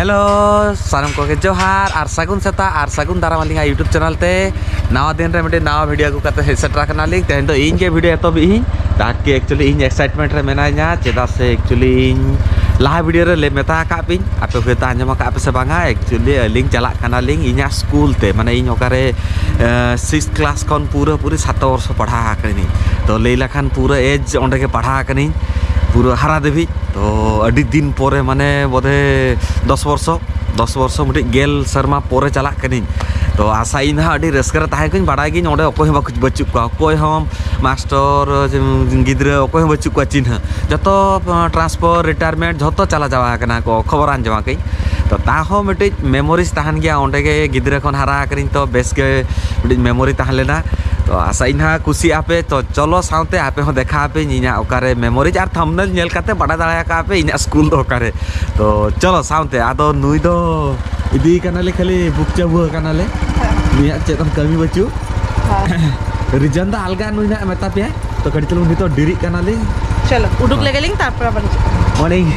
Hello सानम को जोहार और सगुन सेता और सगुन दाराम आलिंगा यूट्यूब चैनल ते नवा दिन रे मिटे नवा वीडियो को कते सेटरा कना लिंक तेन दो इन के वीडियो तो भी ताकि एक्चुअली इन एक्साइटमेंट रे मेनाइना चेदा से एक्चुअली लाहा वीडियो रे ले मेता का पिन आपे होता आंजमा का आपे से बांगा एक्चुअली लिंक चला कना लिंक इना स्कूल ते माने इन ओकारे 6th क्लास खन पूरी 7 वर्ष पढ़ा कनी तो लेला खान पूरा एज ओंडे के पढ़ा कनी पूरा हारा देवी तो अड़ी दिन पोरे माने बोधे 10 वर्ष मुटे गेल शर्मा पोरे चला कनी तो आशा इन अड़ी रस्कर ताहे कनी बाडा गिन ओंडे ओकोय बच्चु को कोय हम मास्टर गिद्रे ओकोय बच्चु को चिन्ह जतो ट्रांसफर रिटायरमेंट जतो चला जावा कना को खबर आन जावा कई तो ताहो मिटे मेमोरीज ताहन गया ओंडे के गिद्रे खन हारा कनी तो बेस के मिटे मेमोरी ताहन लेना तो आशा इना खुशी आपे तो चलो साउते आपे हो देखा आपे इना ओकारे मेमोरीज आर थंबनेल नेल काते बड़ा दाया का आपे इना स्कूल दो ओकारे तो चलो साउते आदो नुई दो इदी कनाले खाली बुक चाबु कनाले निया चेतन कमी बचु रिजन दा अलगा नुई ना मेता पे तो कड़ी चलो नितो डिरी कनाले चलो उडुक लेगे लिंक तारपर अपन मॉर्निंग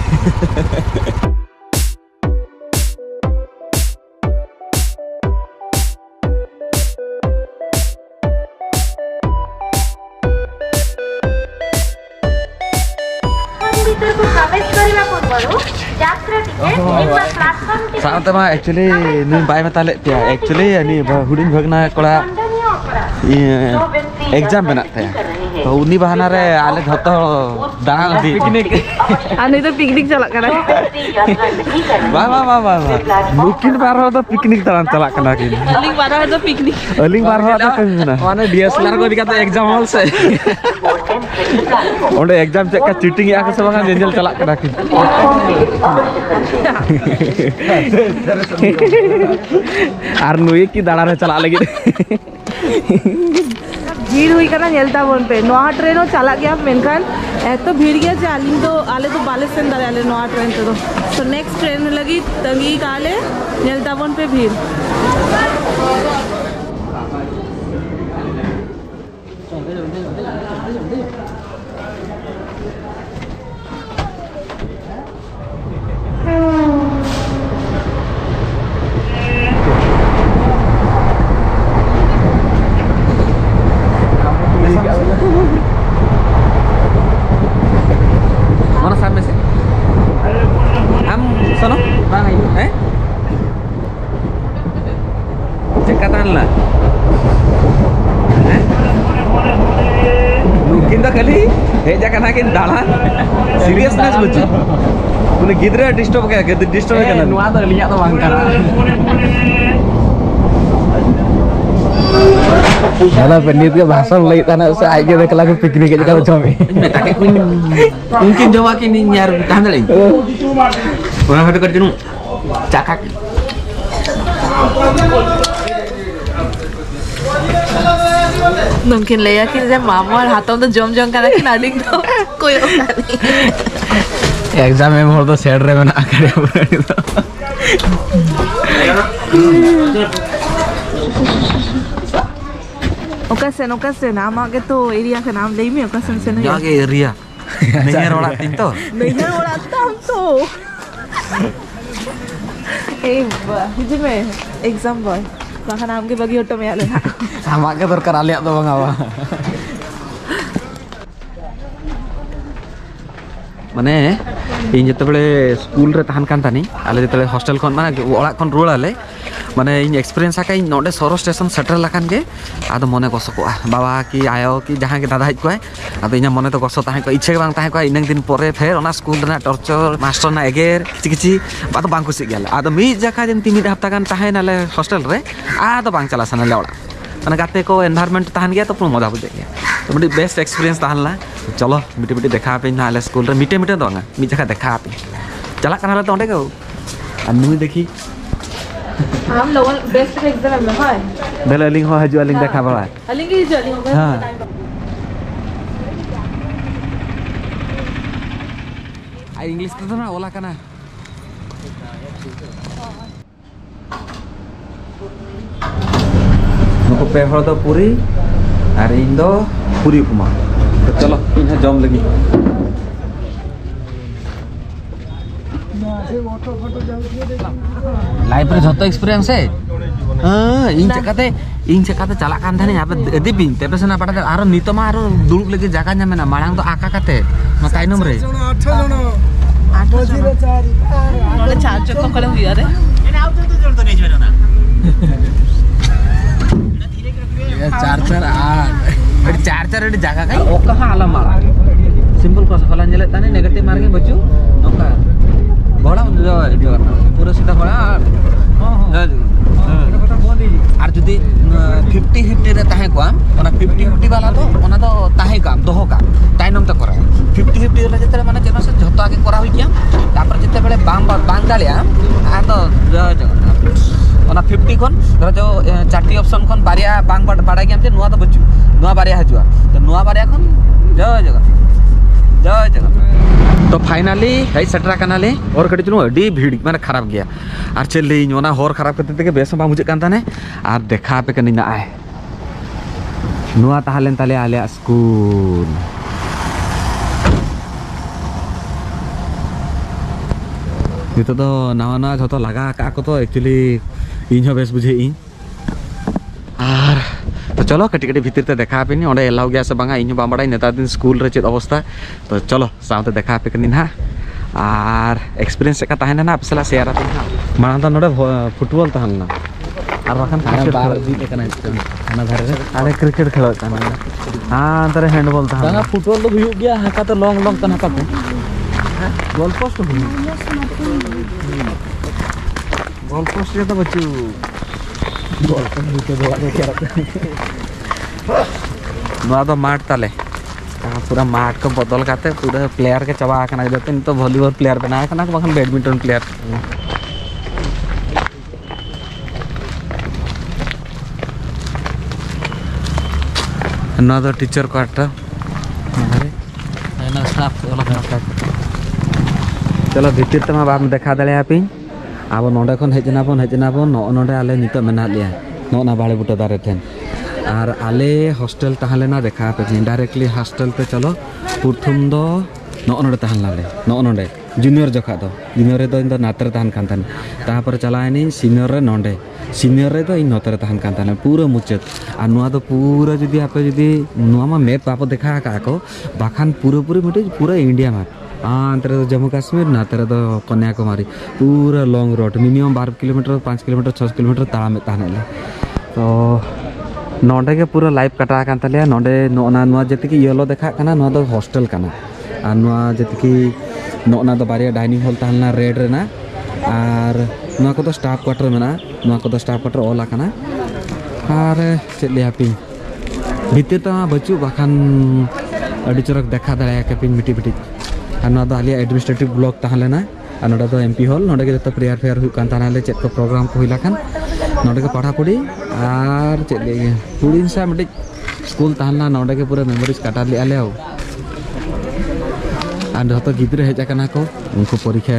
साथ में एक्चुअली नी बाय में ताले पे एक्चुअली नी हुडिन भगना कोड़ा एग्जाम बना थे तो उनी बहाना रे आले झतो दाना दी पिकनिक आने तो पिकनिक चला करा वाह नुकिन बार हो तो पिकनिक तान चला कना किन अलिंग बार हो तो पिकनिक अलिंग बार हो तो कना माने डीएसएलआर को दिखा तो एग्जाम हॉल से ओंडे एग्जाम चेक का चीटिंग या के सबंगा जेंजल चला कना किन आर नुई की दाड़ा रे चला लगी भीड़ हुई करना नेलता बोन पे नोआ ट्रेन चला गया मेनखान तो भीड़ गया जे आलिंग तो आले तो बाले सेन दारे आले नोआ ट्रेन तो नेक्स्ट ट्रेन लगी तंगी काले नेलता बोन पे भीड़ mana sampai sih am sono bang cekatan lah mungkin dah kali jangan nakin dalan seriousness baju punya gidra disturb kayak gitu disturb kan nuat ada lihat tuh angkara Kalau penit ke bahasa mulai tanah saya aja deh kalau piknik aja kalau cumi. Tapi mungkin jawab ini nyar tahan lagi. Orang ada kerja nu cakak. mungkin ले कि जैसे मामा और हाथों तो जम करा कि नाडिंग तो कोई होता नहीं एग्जाम में मोर तो सेड रे बना करे ओकासन नाम आगे तो एरिया का नाम ले में ओकासन से नहीं आगे एरिया नहीं रोड़ा तीन तो नहीं रोड़ा हम तो ए हिज में एग्जाम बॉय कहां नाम के बगी ऑटो में आले ना हम आगे दरकार आले तो बंगावा माने इन जते बेले स्कूल रे तहन कान तानी आले जते हॉस्टल खन माने ओळा खन रुळ आले माने इन एक्सपीरियंस आका इन नोडे सोरो स्टेशन सेटल लाकान गे आदो मने गसको बाबा की आयो की जहां के दादा हिज को आदो इना मने तो गसो ताहे को इच्छा बांग ताहे को इनंग दिन पोरे फेर ओना स्कूल ना टॉर्चर मास्टर ना एगेर किछि बात बांग कुसि गेल आदो मी जका जेंति मिड हफ्ता गान ताहे नाले हॉस्टल रे आदो बांग चला सना ले ओळा माने गाते को एनवायरनमेंट ताहन गया तो पूरा मजा बुझे गया तो मिडी बेस्ट एक्सपीरियंस ताहन ला चलो मिटी देखा पे ना आले स्कूल रे मिटे दो मी जका देखा पे चला कना तो ओंडे को अन्नु देखी हम लोग बेस्ट एग्जाम में है बेले लिंग हो हजु लिंग देखा बा लिंग ही चली हो हां आई इंग्लिश तो ना ओला कना नको पे हो तो पूरी अरे इन दो पूरी उपमा तो चलो इन जम लगी लाइफ रे जतो एक्सपीरियंस है इन चकाते चला कान थाने यहाँ पे दीपिन तेरे से ना पड़ा था आरो नीतो मा आरो दुरुक लेके जाका nya मेना मांग तो आका काते मा ताइनम रे 8 नोले 4 चक्को कले हुई रे चार जागा का ओका आलम माला सिंपल क्रॉस फला नेले ताने नेगेटिव मार्गे बच्चू नोका बड़ा जो पूरा सीधा बड़ा আর যদি 50-50 রে তাহে কাম ওনা 50-50 वाला তো ওনা তো তাহে কাম দহ কাম টাইনম তো করা 50-50 রে যেতে মানে যেন সে যত আগে করা হই গিয়া তারপর যেতে বেলে বাং গালিয়া আ তো ওনা 50 কোন ধর যে চারটি অপশন কোন বারিয়া বাং বাড়াই গিয়া নোয়া তো বচু নোয়া বারিয়া হজুয়া তো নোয়া বারিয়া কোন জয় जगह तो फाइनली है सेटरा कनाले और कटी चलो अडी भीड़ माने खराब गया और चल ना हर खराब करते थे बेस बुझे काने और देखा पे कनी ना आए नुआ ताहलेन ताले आले स्कूल नितो तो नवा नवा जो लगा का को तो एक्चुअली इन बेस बुझे इन और तो चलो कटी कटी भीतर ते देखा पे नहीं एलाव गया से बांगा इन बामबाड़ा नेता दिन स्कूल रे चेत अवस्था तो चलो साथ देखा पे कनी ना और एक्सपीरियंस का तहना ना आपसला शेयर आते ना माना तो नोडे फुटबॉल तहना और बाखन बार दी लेकना खाना धारे अरे क्रिकेट खेलो तना हां अंदर हैंडबॉल तहना बांगा फुटबॉल तो हुई गया हाका तो लॉन्ग लॉन्ग तना पाते गोल पोस्ट ये तो बच्चू गोल पोस्ट के दो आगे नुआ तो माठ ताले पूरा माठ को बदल करते पूरा प्लेयर के चबा आकना देते तो वॉलीबॉल प्लेयर बना आकना बखन बैडमिंटन प्लेयर नुआ तो टीचर क्वार्टर ना स्टाफ चलो भीतर तमा बाप देखा दले आपी अब नोडे खन हेजना बन नोडे आले नितो मेना लिया नोना बाड़े बुटा दारे ठेन और आले हॉस्टल तहलेना देखा पे डायरेक्टली हॉस्टल पे चलो प्रथम दो नोडे तहलाले नोडे जूनियर जखा दो जूनियर दो इन नातर तहन कान तन तापर चलाएनी सीनियर रे नोडे सीनियर रे तो इन नतर तहन कान तन पूरा मुचत और नुआ तो पूरा जदी आपे जदी नुआ मा मैप आप देखा का को बाखान पूरा मिटे पूरा इंडिया मैप अंतर जम्मू काश्मीर ना तेरे तो कन्याकुमारी पूरा long road minimum 12 kilometre 5 kilometre 6 kilometre ताड़ा में तहने तो नोडे के पूरा लाइव कटा कान तलिया नोडे नोना नुआ जति की येलो देखा कना नुआ तो हॉस्टल कना और नुआ जति की नोना तो बारिया डाइनिंग हॉल तहलना रेड रेना और नुआ को तो स्टाफ क्वार्टर मेना नुआ को तो स्टाफ क्वार्टर ओला कना और चेले हैप्पी भीतर तो बच्चू बाखान अड़ी चरक देखा दड़ाया के पिन मिटी मिटी और ना तो आलिया एडमिनिस्ट्रेटिव ब्लॉक तहलेना और नोडे तो एमपी हॉल नोडे के तो प्रेयर फेयर हुई कान तहले चेक को प्रोग्राम को हुईला खान नोडे के पढ़ा पढ़ी और चेले पुलिन सा मिटे स्कूल तहलना नोडे के पूरा मेमोरीज काटा लिया ले और जो गिद्रे हेज कना को उनको परीक्षा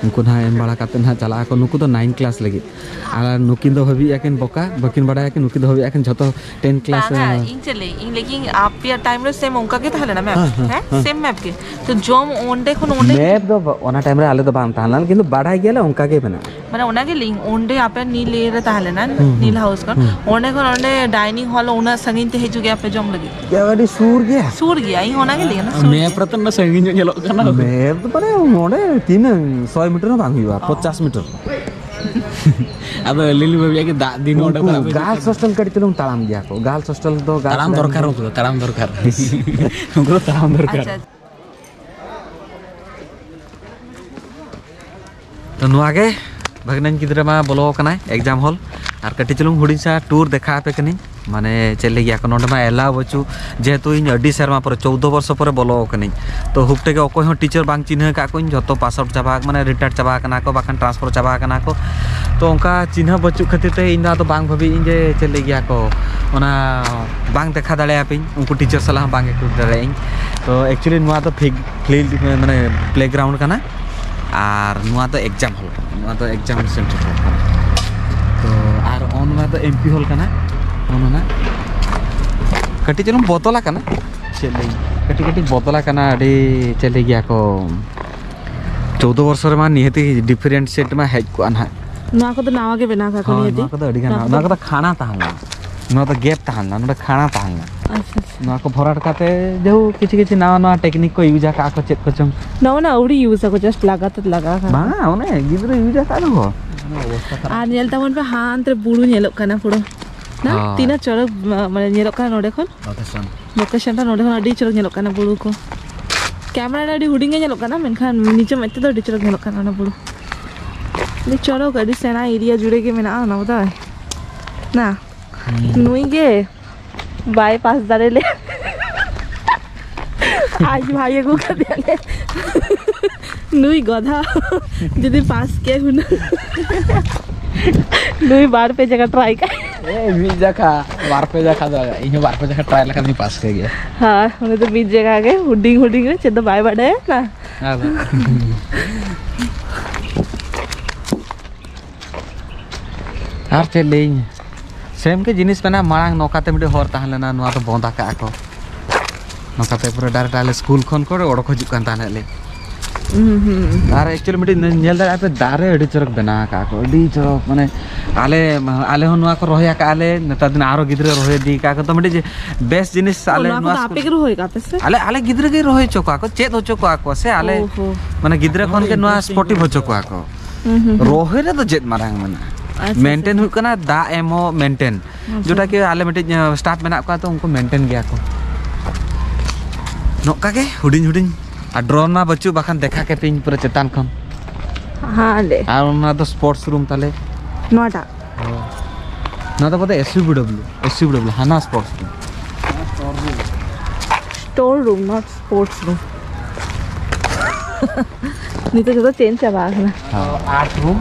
उनको ना एम बड़ा काते ना चला को नुकु तो 9 क्लास लगी और नुकिन दो हबी याकिन बोका बकिन बड़ा याकिन नुकि दो हबी याकिन जतो 10 क्लास इन चले इन लेकिन आप या टाइम रे सेम उनका के थाले ना मैप है सेम मैप के तो जोम ओंडे खन ओंडे मैप दो ओना टाइम रे आले तो बांग ताहना किंतु बड़ा गेला उनका के बना माने ओना के लिंक ओंडे आपे नील रे ताहले ना नील हाउस का ओंडे खन ओंडे डाइनिंग हॉल ओना संगीन ते हेजु गया पे जोम लगी क्या गाड़ी सूर गया ई होना के लिए ना मैप रतन ना संगीन जो चलो kana मैप तो परे ओंडे 300 मीटर ना बांग हुआ 50 मीटर अब लिली बेबी के दिन ओंडे गर्ल्स हॉस्टल कड़ी चलूं तालाम गया को गर्ल्स हॉस्टल तो तालाम दरकार उनको तालाम दरकार तो नुआगे भगनन गिद्रे मा बोलो कना एग्जाम हॉल और कटी चलूं हुडिसा टूर देखा पे कनी माने चले गया को नोडे मा एला बचू जेतु इन अडी शर्मा पर 14 वर्ष पर बोलो कनी तो हुकटे के ओको टीचर बांग चिन्ह का को जतो पास आउट चाबा माने रिटायर्ड चाबा कना को बाखन ट्रांसफर चाबा कना को तो उनका चिन्ह बचू खातिर ते इन तो बांग भाबी इन जे चले गया को ओना बांग देखा दड़े पे उनको टीचर सलाह बांग एक दड़े तो एक्चुअली नुआ तो फील्ड माने प्लेग्राउंड कना और नुआ तो एग्जाम हॉल नुआ तो एग्जाम सेंटर तो और ऑन में तो एमपी हॉल कना ओना कटी चलूं बोतला कना चले कटी बोतला कना अडी चले गया को 14 वर्ष रे मा निहति डिफरेंट सेट मा हेज को अनहा ना को तो नावा के बिना का कोनी ना को तो अडी गाना ना को तो खाना ताहला ना तो गैप ताहला ना खाना ताहला अच्छा ना को भराट काते जो किछि ना टेक्निक को यूज का को चेक को चम ना उड़ी यूज को जस्ट लगा बा ओने गिद्र यूज का नो आ नेल तमन पे हां ते बुडू नेलो कना पुरो ना तीना चरक माने नेलो कना नोडे खन लोकेशन ता नोडे खन अडी चरक नेलो कना बुडू को कैमरा अडी हुडिंग नेलो कना मेनखान नीचे मते तो अडी चरक नेलो कना ना बुडू ले चरक अडी सेना एरिया जुड़े के मेना ना बता ना नुई के बाईपास दारे ले आज भाई को कर दिया नुई गधा जदी पास के हुन नुई बार पे जगह ट्राई कर ए मी जगह बार पे जगह दा इने बार पे जगह ट्राई लगा मी पास के गया हां उन्हें तो बीच जगह के हुडिंग रे चेद बाय बाडे ना हां चले सेम के जिनिस बना मांग नौकाते मिडे हर ताहलेना नुआ तो बंदा का को नौकाते पूरा डायरेक्ट आले स्कूल खन को ओडो खजु कान ताहले आर एक्चुअली मिडे नेल दा पे दारे अडी चरक बना का को अडी चरक माने आले हो नुआ को रोया का आले नता दिन आरो गिद्रे रोहे दी का को तो मिडे बेस्ट जिनिस आले नुआ को आपे के रोहे का पे से आले गिद्रे के रोहे चोका को चेत हो चोका को से आले माने गिद्रे खन के नुआ स्पोर्टिव हो चोका को रोहे रे तो जेत मारांग मना मेंटेन हुई कना दा एमो मेंटेन जोटा के आले मिटे स्टाफ मेना को तो उनको मेंटेन गया को नोका के हुडिन आ ड्रोन ना बच्चू बाखान देखा के पिन पूरा चेतान खन हां ले आ उना तो स्पोर्ट्स रूम ताले नोटा ना तो पता एसयूबीडब्ल्यू हाना sports room store room not sports room नहीं तो जो चेंज है बाहर ना हां आर्ट रूम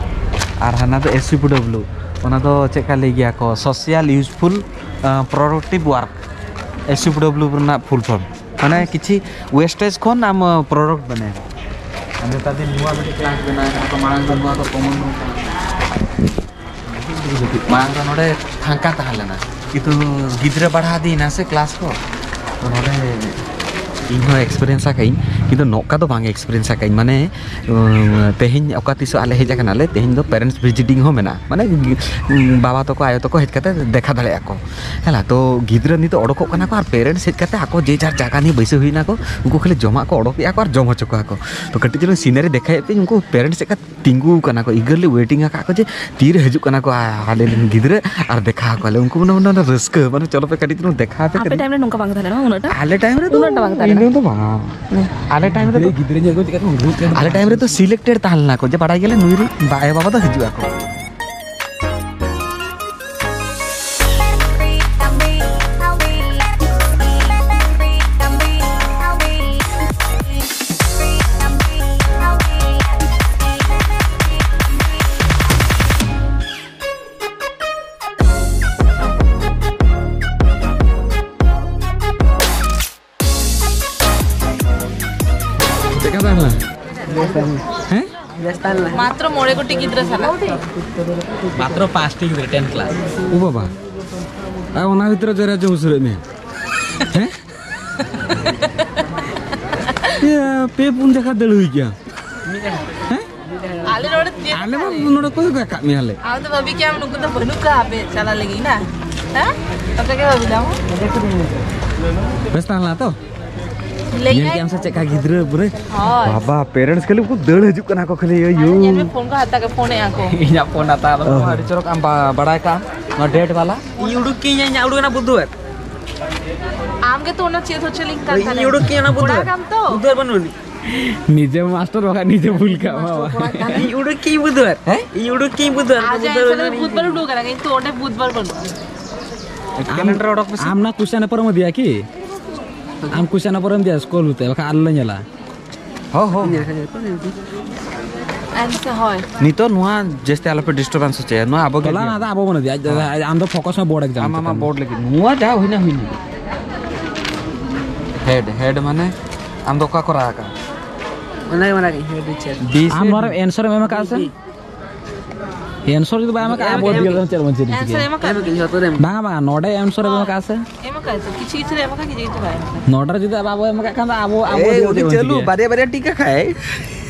और हाना तो एसयूबीडब्ल्यू ओना तो चेका ले गया को सोशल यूजफुल प्रोडक्टिव वर्क एसयूबीडब्ल्यू ना फुल फॉर्म माने किछि वेस्टेज कोन नाम प्रोडक्ट बने हम तादि नुवा बे क्लास बना तो मांग नुवा तो कॉमन मांग नोडे फांका ताहलेना कितु गिद्रे बढ़ा दी ना से क्लास को तो नोडे इनो एक्सपीरियंस आकाई किंतु नोका तो बांगे एक्सपीरियंस आकाई माने तेहिन ओका तिसो आले हेजा कनाले तेहिन दो पेरेंट्स विजिटिंग हो मेना माने बाबा तो को आयो तो को हेज कते देखा दले आको हला तो गिद्र नि तो ओडको कना को और पेरेंट्स हेज कते आको जे जार जागा नि बैसे हुइना को उनको खाली जमा को ओडक या को और जमा चको आको तो कटी जनो सीनरी देखाय पे उनको पेरेंट्स का तिंगु कना को इगरली वेटिंग आका को जे तीर हेजु कना को आले गिद्र और देखा को आले उनको मने रस्क माने चलो पे कटी जनो देखा पे आपे टाइम रे नोका बांग थाले ना उनटा आले टाइम रे तो उनटा बांग थाले तो बा आले टाइम रे गिद्रे जे को चिका आले टाइम रे तो सिलेक्टेड ताहलना को जे बडाई गेले नुइरी बाय बाबा तो हिजु आको देखा ताहला हैं मात्र मोड़े को टिकिद्र साला मात्र 5 टी गिद्रे 10 क्लास ओ बाबा आ ओना भितर जरा जो उसरे में हैं ये पे पुन देखा दल हुई क्या हैं आले बा नोडे कोई का कामी आले आ तो भाभी क्या हम लोग तो बनु का पे चला लगी ना हैं तब तक क्या भाभी जाओ बस ताला तो ले ये क्या हमसे चेका गिद्रे बुरे बाबा पेरेंट्स के लिए को दड़ हजु कना को खले यो ये में फोन का हत्ता के फोन है आको इया फोन आता लो हरि चरक आम बड़ाय का न डेट वाला ई उडुक की nya उडुक ना बुद्धवार आम के तो ना चेत हो चलिंग कर ई उडुक की ना बुद्धवार काम तो बुद्धवार बनोनी निजे मास्टर होगा निजे भूल का बाबा ई उडुक की बुद्धवार हैं ई उडुक की बुद्धवार आज ऐसा बुधवार उडुक करेंगे तो ओटे बुधवार बनो कैलेंडर ओडक में आमना क्वेश्चन पर म दिया की आम क्वेश्चन पर म दिया स्कूल होते बका आल्ला नेला हो ऐसा होय नी तो नुआ जेस्ते आलो पे डिस्टरबेंस होचे नुआ आबो गला ना आबो बन दिया आम तो फोकस में बोर्ड एग्जाम मामा बोर्ड लेकिन नुआ जा होइना हेड माने आम दोका करा का मना के हेड टीचर 20 आम मार आंसर में का से एंसर जुदी बा एमका आबो दियो चल मंचे आंसर एमा का बांगा बांगा नोडे एंसर एमका आसे एमा का किछि किछि एमा का किछि किछि बाय नोडर जुदी आबो एमका खान आबो आबो ए दियो उनी चलू बारे बारे टीका खाए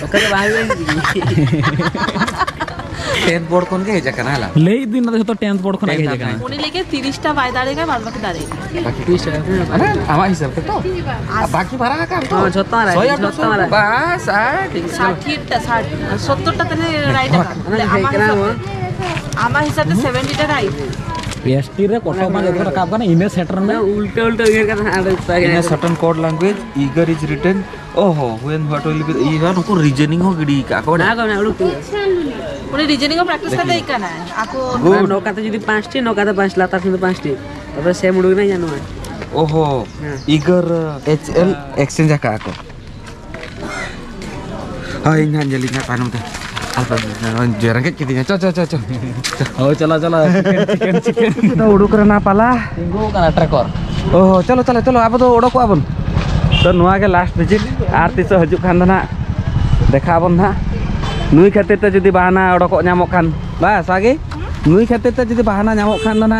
ओकरे बाहर टेंथ बोर्ड कोन के हेजा कनाला लेई दिन ना तो 10th बोर्ड खन आगे जगह उनी लेके 30 टा बाय दाड़ेगा बाद बाकी दाड़े बाकी 30 अरे आमा हिसाब के तो बाकी भरा का तो झोता रे बस 60 टा 70 टा तले राइट का आमा हिसाब से 70 टा राइट एसटी रे कोठो मा जतो रकाब कना इने सेटर में उल्टा उल्टा गिर का in a certain code language eager is written oh when what will be इधर उनको रीजनिंग हो गडी का कोड ना कोना उडु उनी रीजनिंग प्रैक्टिस करते इका ना आको नौकाते जदी 5 टी नौकाते 5 लाता फिर 5 टी तब सेम उडु नहीं जानो ओहो eager HL exchange का को हाय इन जलिना पानुम ता alfa jarang ke kitinya co oh चला chicken kita uduk karena apalah tinggu kana tracker oh चलो apa tuh udah ko abon तो नुआ के लास्ट विजिट आर तीस हजु खान ना देखा बन ना नुई खातिर ते जुदी बहाना उडको ᱧᱟᱢᱚᱜ खान बस आगे नुई खातिर ते जुदी बहाना ᱧᱟᱢᱚᱜ खान ना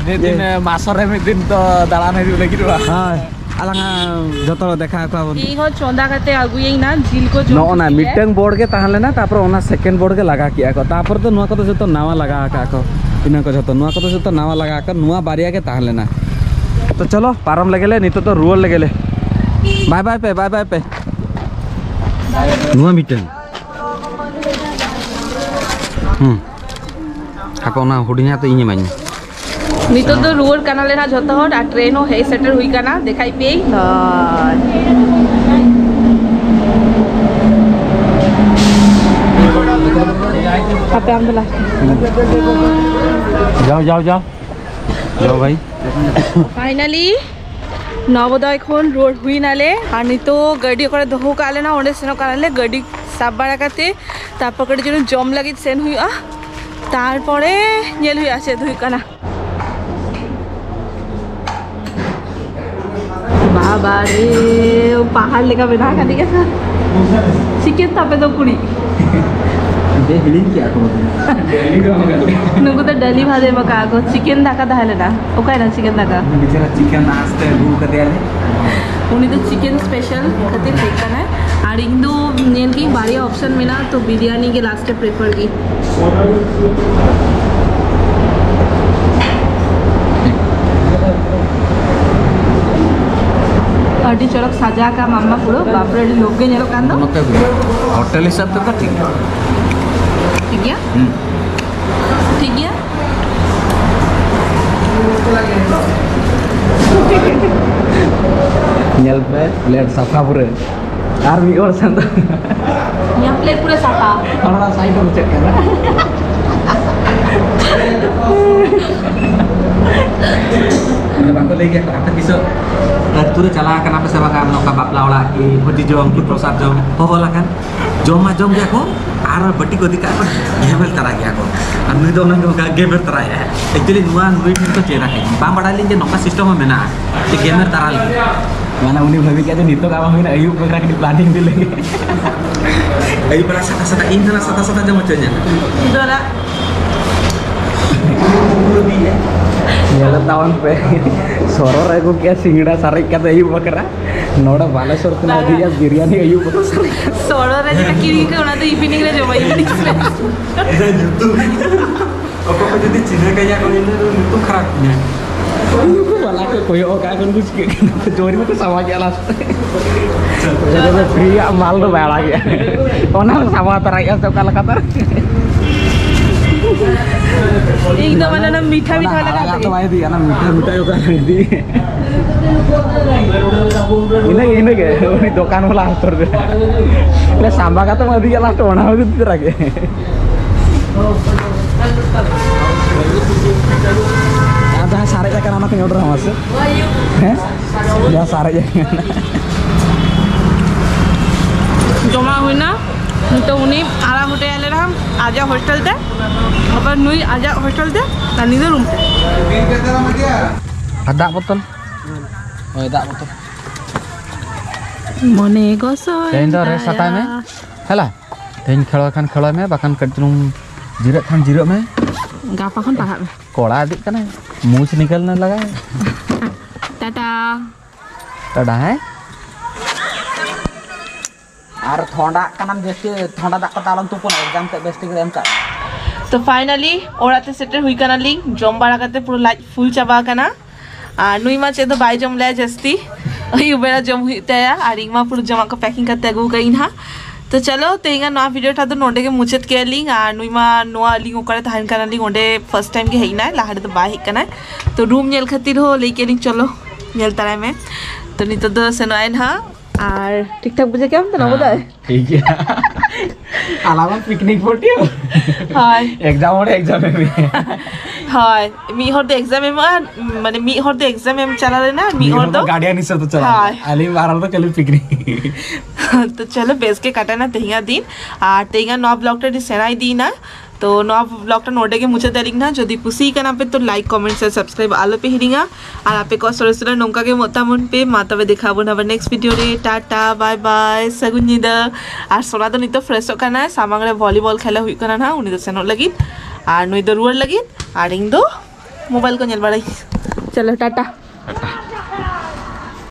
दिन मासरे में दिन तो दालान हिदु लगी बा हां अलंगा जतो देखा को abon ई हो चोंदा करते आगुई ना झील को नो ना मिटंग बोर्ड के ताहले ना तापर ओना सेकंड बोर्ड के लगा किया को तापर तो नुआ को तो जतो नावा लगा का को इना को जतो नुआ को तो जतो नावा लगा का नुआ बारिया के ताहले ना तो चलो पारम लगेले नितो तो रुअल लगेले बाय बाय पे नुआ मिटंग apa ona hudinya to inya main नितो तो रुअल कानाले ना झोतो हो आ ट्रेन हो हे सेटल हुई काना देखाई पे apa am dula जाओ भाई फाइनली नवोदय खन रोड हुई नाले और नितो गाड़ी करे दोहो काले ना ओंडे सेनो काले गाड़ी साब बाड़ा काते तापर कड़ी जनो जम लागि सेन हुई आ तारपरे नेल हुई आसे धुई काना बाबा रे पहाड़ लेका बना का दिया था चिकन तापे तो कुड़ी दे हिलिंग क्या को नुको तो डेली भादे मका को चिकन दाका दाहले ना ओकाय ना चिकन दाका बिचारा चिकन आस्ते गु का देले उनी तो चिकन स्पेशल खातिर देखा है और इंदु नेल की बारी ऑप्शन मिला तो बिरयानी के लास्ट प्रेफर की अडी चौक सजा का मामा पूरा बापरे लोग के नेलो कांदो होटल हिसाब तो ठीक है ठीक है nyel plate safa pura ar mi or santo यहाँ प्लेट पूरे साफा orang side dong cek kan Aku lagi apa bisa tur cala kenapa sama kamu noka bapla lagi hodi jom ki prosad jom hola kan jom dia ko ar bati ko dika gebel taragi aku anu do nang ka gebel taraya actually nuan nui to chera hai ba badalin je noka system mena te gamer taral mana uni bhabi ke nito ka mahin ayu program di planning dile ayu para sata indra sata jam macanya Dora nyala tahun pe soror aku kya singida sarik kata ayu bakara noda balasor tuna dia biryani ayu bakara solo रे जेटा किरी के उना तो evening रे जमा evening से itu jutu apa jadi cina kayak kalau ini itu keraknya aku malah ke koyo oka kan ku chori ko sama aja las jadi pria mal tuh bayar lagi ona sama teraya so kala kata एकदम ना मीठा मीठा लगा तो भाई दी ना मीठा yoga दी ini ke ini दुकान वाला आस्तर दे ले सांबा का तो मधी के लास्ट होना हो दिरा के ada sare ya kan anak yang order mas ya sare ya जमा हुई ना तो उन्हीं आराम होते आले ना आजा हॉस्टल थे अपन नुई आजा हॉस्टल थे नानी दे रूम थे ada botol oh ada botol मने गोसो Tenda rest time hela ten khelo kan khelo me bakan kadrum जिरत Khan जिरत में गापा खन पहाड़ में कोड़ा दिख कना मूछ निकलने लगा है टाटा टाटा है और थोड़ा कनम जैसे थोड़ा दाक तालम तो पुना एग्जाम ते बेस्ट एग्जाम का तो फाइनली ओराते सेटर हुई कना लिंग जम बारा करते पूरा लाइट फुल चाबा कना और नुई मा चेदो बाय जम ले जस्ती अयु बेरा जम हुई तया और इमा पूरा जमा को पैकिंग करते अगु गई ना तो चलो तेंगा नवा वीडियो था तो नोडे के मुचत के लिंग और नुई मा नवा लिंग ओकरे तहन कना लिंग ओडे फर्स्ट टाइम के हेना लाहड़ तो बाय कना तो रूम नेल खातिर हो लेके लिंग चलो नेल तराय में तो नितो दो सेनाइन हा और ठीक ठाक बुझे क्या हम तो ना बोला ठीक है अलावा पिकनिक फोटी हाय एग्जाम और एग्जाम में भी हाय मी हर द एग्जाम में माने मी हर द एग्जाम में चला रहे ना मी हर दो गाड़ियां नहीं सब तो चला अली मारल तो कल पिकनिक तो चलो बेस के काटा ना तेहिया दिन और तेहिया नवा ब्लॉग टा सेनाई दी ना तो नवा ब्लॉग टा नोडे के मुझे देलिंग ना जदी कुसी कना पे तो लाइक कमेंट से सब्सक्राइब आलो पे हिरिंगा और आपे को सरसरा नोंका के मोतामन पे मातावे दिखाबो ना नेक्स्ट वीडियो रे टाटा बाय बाय सगुनिदा और सोना तो नितो फ्रेश कना सामांग रे वॉलीबॉल खेला हुई कना ना उनी तो सेनो लगी और नुई दो रुअर लगी और इंग दो मोबाइल को नेल बाड़ाई चलो टाटा